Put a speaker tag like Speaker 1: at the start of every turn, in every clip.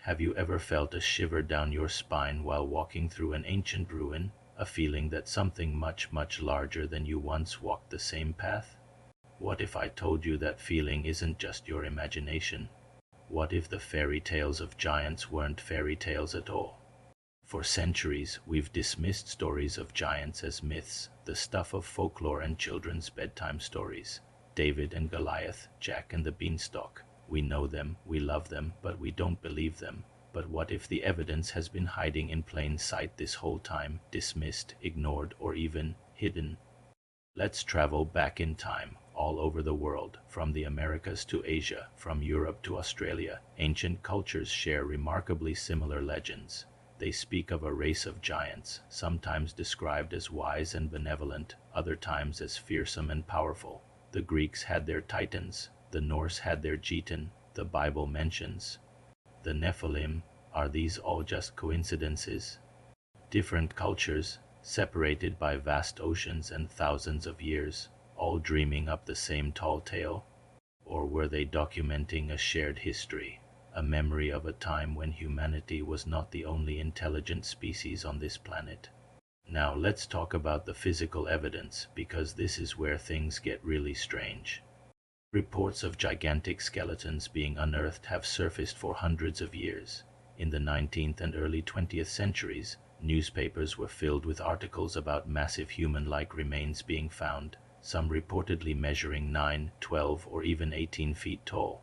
Speaker 1: Have you ever felt a shiver down your spine while walking through an ancient ruin, a feeling that something much, much larger than you once walked the same path? What if I told you that feeling isn't just your imagination? What if the fairy tales of giants weren't fairy tales at all? For centuries, we've dismissed stories of giants as myths, the stuff of folklore and children's bedtime stories. David and Goliath, Jack and the Beanstalk. We know them, we love them, but we don't believe them. But what if the evidence has been hiding in plain sight this whole time, dismissed, ignored, or even hidden? Let's travel back in time, all over the world, from the Americas to Asia, from Europe to Australia. Ancient cultures share remarkably similar legends. They speak of a race of giants, sometimes described as wise and benevolent, other times as fearsome and powerful. The Greeks had their Titans, the Norse had their Getan, the Bible mentions the Nephilim. Are these all just coincidences? Different cultures, separated by vast oceans and thousands of years, all dreaming up the same tall tale? Or were they documenting a shared history, a memory of a time when humanity was not the only intelligent species on this planet? Now let's talk about the physical evidence, because this is where things get really strange. Reports of gigantic skeletons being unearthed have surfaced for hundreds of years. In the 19th and early 20th centuries, newspapers were filled with articles about massive human-like remains being found, some reportedly measuring 9, 12, or even 18 feet tall.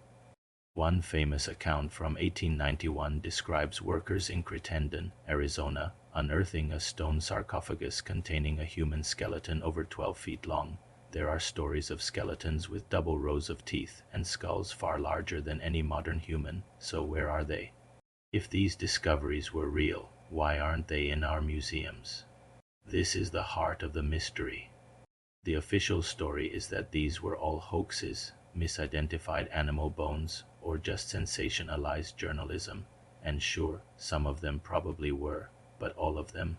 Speaker 1: One famous account from 1891 describes workers in Crittenden, Arizona, unearthing a stone sarcophagus containing a human skeleton over 12 feet long. There are stories of skeletons with double rows of teeth and skulls far larger than any modern human, so where are they? If these discoveries were real, why aren't they in our museums? This is the heart of the mystery. The official story is that these were all hoaxes, misidentified animal bones, or just sensationalized journalism. And sure, some of them probably were, but all of them?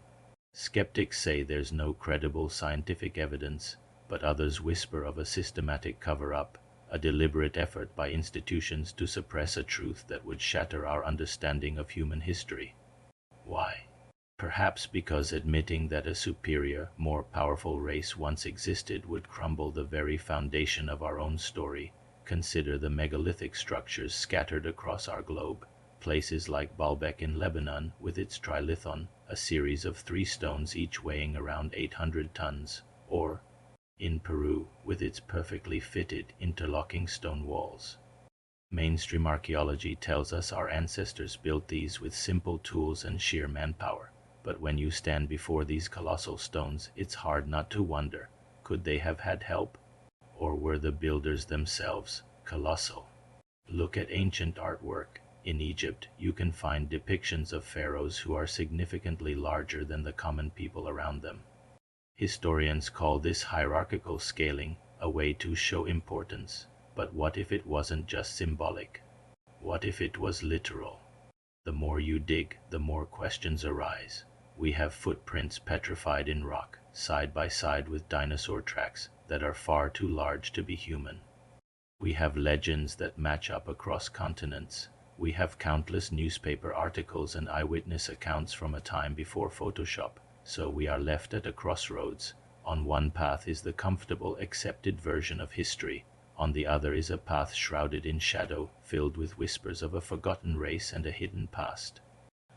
Speaker 1: Skeptics say there's no credible scientific evidence, but others whisper of a systematic cover-up, a deliberate effort by institutions to suppress a truth that would shatter our understanding of human history. Why? Perhaps because admitting that a superior, more powerful race once existed would crumble the very foundation of our own story. Consider the megalithic structures scattered across our globe. Places like Baalbek in Lebanon, with its trilithon, a series of 3 stones each weighing around 800 tons, or in Peru, with its perfectly fitted, interlocking stone walls. Mainstream archaeology tells us our ancestors built these with simple tools and sheer manpower. But when you stand before these colossal stones, it's hard not to wonder, could they have had help? Or were the builders themselves colossal? Look at ancient artwork. In Egypt, you can find depictions of pharaohs who are significantly larger than the common people around them. Historians call this hierarchical scaling, a way to show importance. But what if it wasn't just symbolic? What if it was literal? The more you dig, the more questions arise. We have footprints petrified in rock, side by side with dinosaur tracks that are far too large to be human. We have legends that match up across continents. We have countless newspaper articles and eyewitness accounts from a time before Photoshop, so we are left at a crossroads. On one path is the comfortable, accepted version of history. On the other is a path shrouded in shadow, filled with whispers of a forgotten race and a hidden past.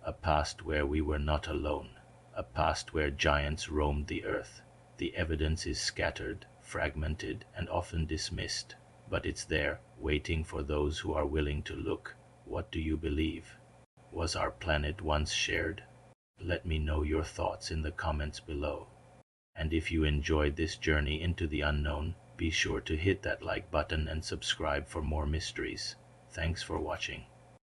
Speaker 1: A past where we were not alone. A past where giants roamed the earth. The evidence is scattered, fragmented, and often dismissed. But it's there, waiting for those who are willing to look. What do you believe? Was our planet once shared? Let me know your thoughts in the comments below. And if you enjoyed this journey into the unknown, be sure to hit that like button and subscribe for more mysteries. Thanks for watching.